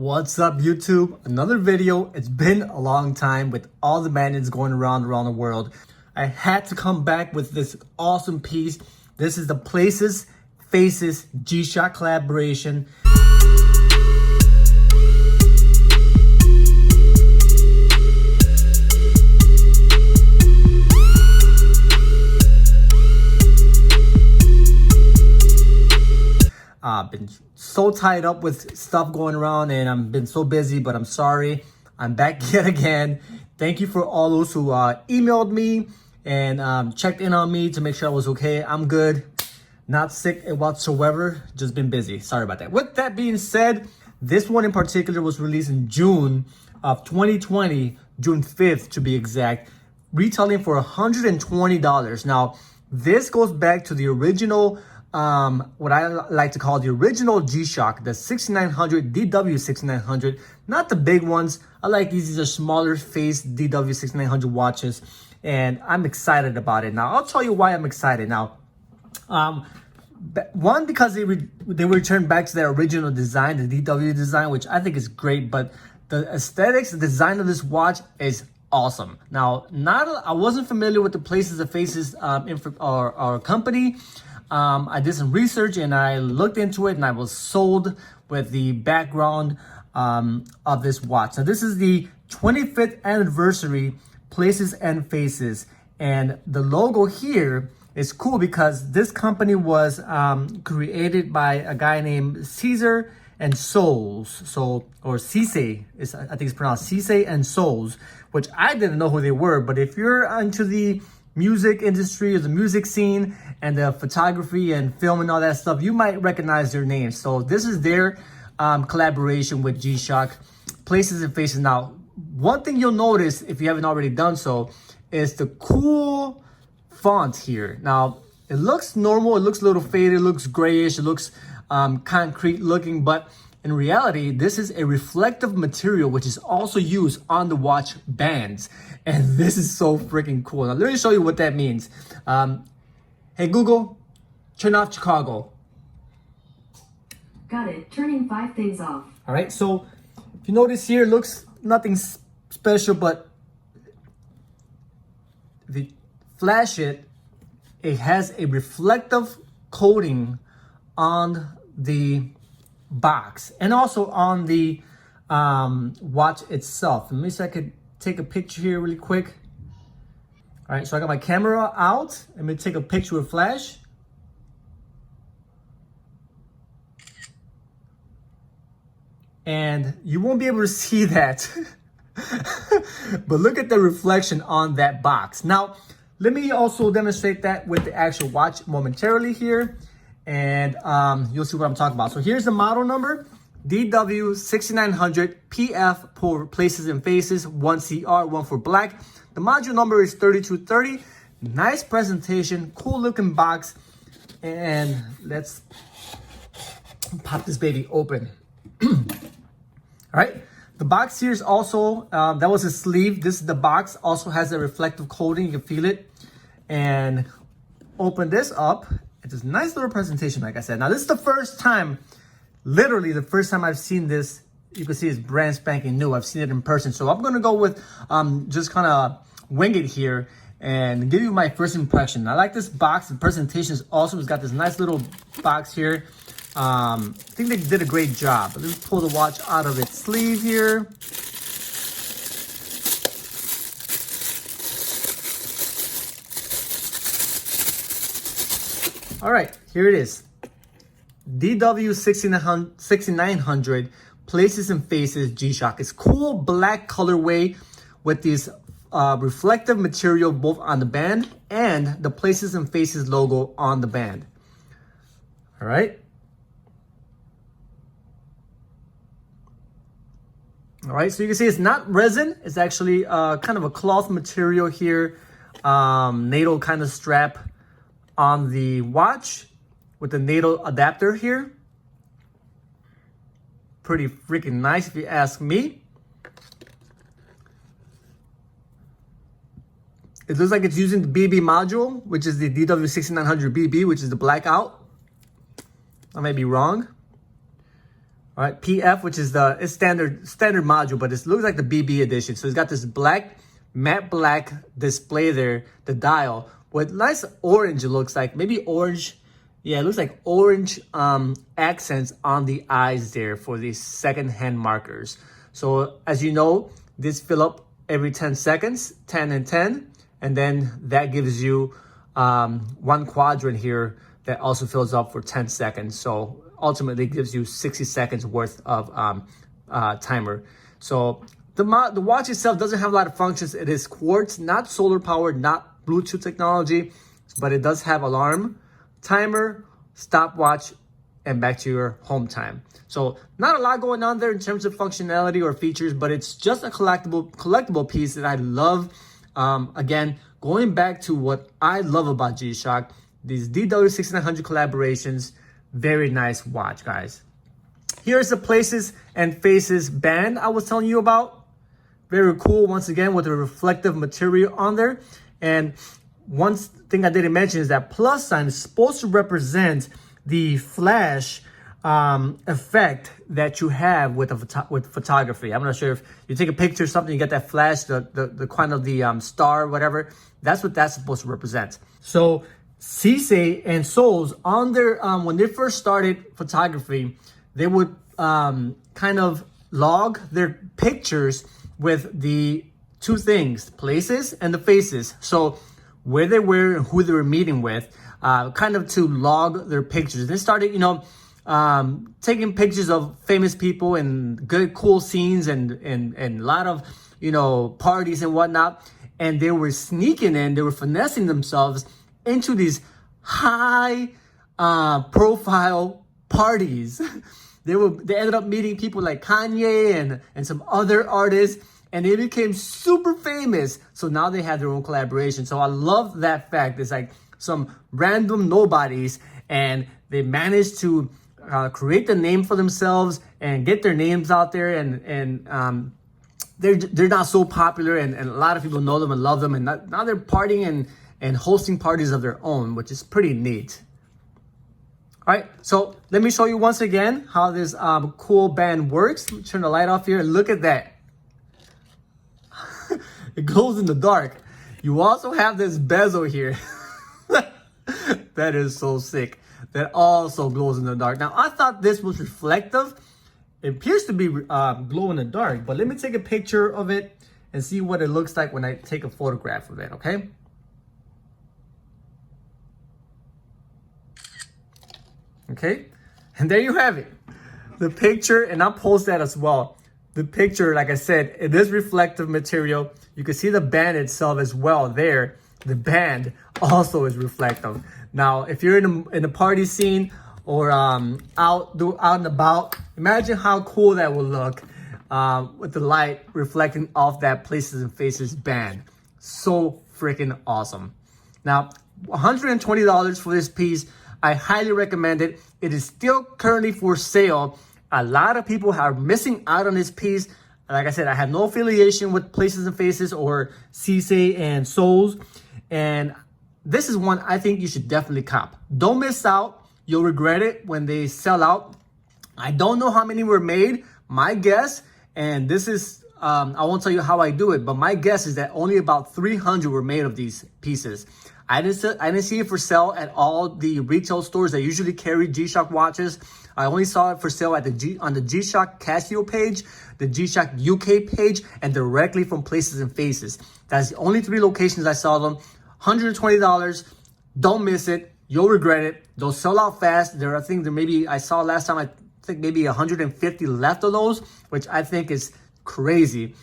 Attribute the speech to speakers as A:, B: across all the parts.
A: What's up, YouTube? Another video. It's been a long time with all the madness going around the world. I had to come back with this awesome piece. This is the Places, Faces G-Shock collaboration. I've been so tied up with stuff going around and I've been so busy, but I'm sorry. I'm back yet again. Thank you for all those who emailed me and checked in on me to make sure I was okay. I'm good, not sick whatsoever, just been busy. Sorry about that. With that being said, this one in particular was released in June of 2020, June 5th to be exact, retailing for $120. Now, this goes back to the original what I like to call the original G-Shock, the 6900, DW6900, not the big ones. I like these are smaller face DW6900 watches, and I'm excited about it. Now, I'll tell you why I'm excited. Now, one, because they returned back to their original design, the DW design, which I think is great, but the aesthetics, the design of this watch is awesome. Now, I wasn't familiar with the Places of Faces our company. I did some research and I looked into it and I was sold with the background of this watch. Now, this is the 25th anniversary Places and Faces, and the logo here is cool because this company was created by a guy named Ciesay and Soulz, or Ciesay, I think it's pronounced Ciesay and Soulz, which I didn't know who they were. But if you're into the music industry or the music scene and the photography and film and all that stuff, you might recognize their names. So this is their collaboration with G-Shock, Places and Faces. Now, one thing you'll notice if you haven't already done so is the cool font here. Now, it looks normal, it looks a little faded, it looks grayish, it looks concrete looking, but in reality, this is a reflective material which is also used on the watch bands. And this is so freaking cool. Now, let me show you what that means. Hey, Google, turn off Chicago.
B: Got it. Turning 5 things off.
A: All right, so if you notice here, it looks nothing special, but if you flash it, it has a reflective coating on the box and also on the watch itself. Let me see if I could take a picture here really quick. All right, so I got my camera out. Let me take a picture with flash. And you won't be able to see that. But look at the reflection on that box. Now, let me also demonstrate that with the actual watch momentarily here. And you'll see what I'm talking about. So here's the model number, DW6900 PF for Places and Faces, 1CR, 1 for black. The module number is 3230. Nice presentation, cool looking box. And let's pop this baby open. All right, the box here is also, that was a sleeve. This is the box, also has a reflective coating, you can feel it. And open this up. It's a nice little presentation, like I said. Now, this is the first time, literally the first time I've seen this. You can see it's brand spanking new. I've seen it in person. So I'm going to go with just kind of wing it here and give you my first impression. I like this box. The presentation is awesome. It's got this nice little box here. I think they did a great job. Let's pull the watch out of its sleeve here. All right, here it is. DW6900 Places and Faces G-Shock. It's cool black colorway with this reflective material both on the band and the Places and Faces logo on the band. All right. All right, so you can see it's not resin. It's actually kind of a cloth material here. NATO kind of strap on the watch with the NATO adapter here. Pretty freaking nice if you ask me. It looks like it's using the BB module, which is the DW6900 BB, which is the blackout. I may be wrong. All right, PF, which is it's standard module, but it looks like the BB edition. So it's got this matte black display there, the dial, with nice orange. It looks like maybe orange. Yeah, it looks like orange accents on the eyes there for these second-hand markers. So as you know, this fill up every 10 seconds, 10 and 10, and then that gives you one quadrant here that also fills up for 10 seconds. So ultimately gives you 60 seconds worth of timer. So the watch itself doesn't have a lot of functions. It is quartz, not solar powered, not Bluetooth technology, but it does have alarm, timer, stopwatch, and back to your home time. So not a lot going on there in terms of functionality or features, but it's just a collectible piece that I love. Again, going back to what I love about G-Shock, these DW6900 collaborations, very nice watch, guys. Here's the Places and Faces band I was telling you about. Very cool, once again, with the reflective material on there. And one thing I didn't mention is that plus sign is supposed to represent the flash effect that you have with photography. I'm not sure if you take a picture or something, you get that flash, the kind of the star, whatever. That's what that's supposed to represent. So Ciesay and Soulz on their when they first started photography, they would kind of log their pictures with the two things, places and the faces. So where they were and who they were meeting with, kind of to log their pictures. They started, taking pictures of famous people and good, cool scenes and a lot of, parties and whatnot. And they were sneaking in, they were finessing themselves into these high profile parties. They ended up meeting people like Kanye and some other artists, and they became super famous. So now they have their own collaboration. So I love that fact. It's like some random nobodies, and they managed to create the name for themselves and get their names out there, and they're not so popular, and a lot of people know them and love them, and now they're partying and hosting parties of their own, which is pretty neat. All right, so let me show you once again how this cool band works. Let me turn the light off here. Look at that. It glows in the dark. You also have this bezel here. That is so sick. That also glows in the dark. Now, I thought this was reflective. It appears to be glow in the dark, but let me take a picture of it and see what it looks like when I take a photograph of it, okay? Okay, and there you have it. The picture, and I'll post that as well. The picture, like I said, it is reflective material. You can see the band itself as well there. The band also is reflective. Now, if you're in a party scene or out and about, imagine how cool that would look with the light reflecting off that Places and Faces band. So freaking awesome. Now, $120 for this piece. I highly recommend it. It is still currently for sale. A lot of people are missing out on this piece. Like I said, I have no affiliation with Places and Faces or Ciesay and Soulz. And this is one I think you should definitely cop. Don't miss out. You'll regret it when they sell out. I don't know how many were made. My guess, and this is, I won't tell you how I do it, but my guess is that only about 300 were made of these pieces. I didn't see it for sale at all the retail stores that usually carry G-Shock watches. I only saw it for sale at on the G-Shock Casio page, the G-Shock UK page, and directly from Places and Faces. That's the only 3 locations I saw them. $120. Don't miss it. You'll regret it. They'll sell out fast. I saw last time, I think maybe 150 left of those, which I think is crazy.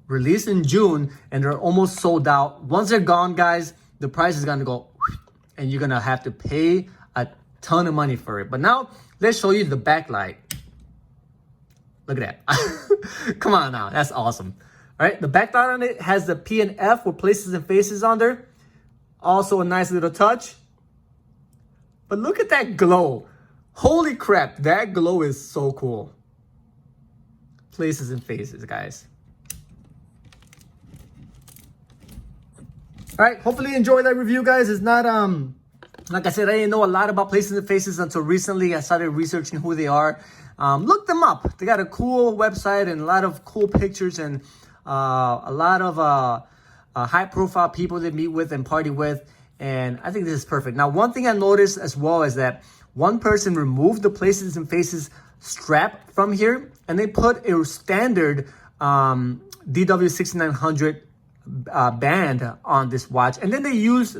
A: Released in June, and they're almost sold out. Once they're gone, guys, the price is gonna go, and you're gonna have to pay a ton of money for it. But now, let's show you the backlight. Look at that. Come on now, that's awesome. All right, the backlight on it has the P and F with Places and Faces on there. Also a nice little touch. But look at that glow. Holy crap, that glow is so cool. Places and Faces, guys. All right, hopefully you enjoyed that review, guys. It's not, like I said, I didn't know a lot about Places and Faces until recently. I started researching who they are. look them up. They got a cool website and a lot of cool pictures and a lot of high profile people they meet with and party with. And I think this is perfect. Now, one thing I noticed as well is that one person removed the Places and Faces strap from here, and they put a standard DW6900 band on this watch, and then they used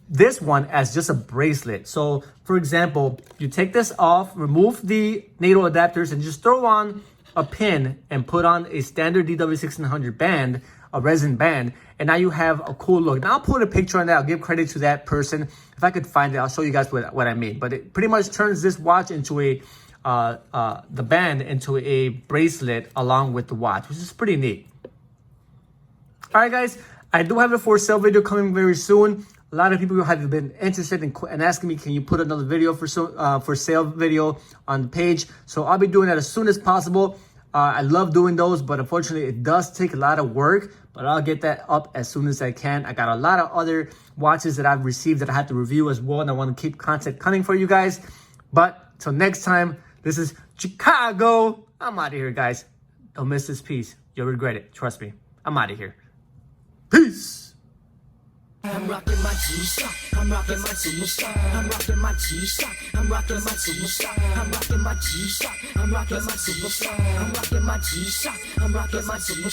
A: this one as just a bracelet. So, for example, you take this off, remove the NATO adapters, and just throw on a pin and put on a standard DW6900 band, a resin band, and now you have a cool look. Now I'll put a picture on that. I'll give credit to that person. If I could find it, I'll show you guys what I mean. But it pretty much turns this watch into a the band into a bracelet along with the watch, which is pretty neat. All right, guys, I do have a for sale video coming very soon. A lot of people have been interested in and asking me, can you put another video for sale video on the page? So I'll be doing that as soon as possible. I love doing those, but unfortunately it does take a lot of work, but I'll get that up as soon as I can. I got a lot of other watches that I've received that I have to review as well, and I want to keep content coming for you guys. But till next time, this is Chicago. I'm out of here, guys. Don't miss this piece. You'll regret it. Trust me. I'm out of here. Peace.
C: I'm rocking my Ciesay, I'm rocking my Soulz, I'm rocking my Ciesay, I'm rocking my Soulz, I'm rocking my Ciesay, I'm rocking my Soulz, I'm rocking my Ciesay, I'm rocking my Soulz.